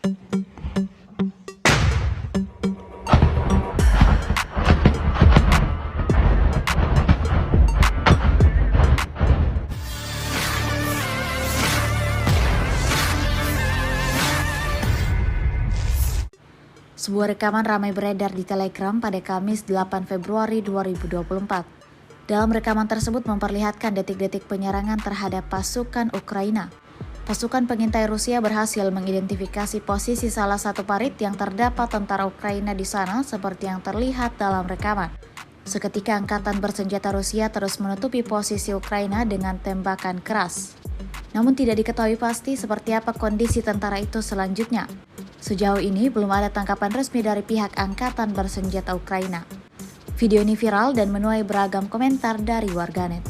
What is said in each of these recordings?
Sebuah rekaman ramai beredar di Telegram pada Kamis 8 Februari 2024. Dalam rekaman tersebut memperlihatkan detik-detik penyerangan terhadap pasukan Ukraina. Pasukan pengintai Rusia berhasil mengidentifikasi posisi salah satu parit yang terdapat tentara Ukraina di sana seperti yang terlihat dalam rekaman. Seketika angkatan bersenjata Rusia terus menutupi posisi Ukraina dengan tembakan keras. Namun tidak diketahui pasti seperti apa kondisi tentara itu selanjutnya. Sejauh ini belum ada tangkapan resmi dari pihak angkatan bersenjata Ukraina. Video ini viral dan menuai beragam komentar dari warganet.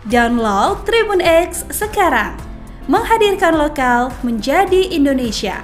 Download Tribun X sekarang, menghadirkan lokal menjadi Indonesia.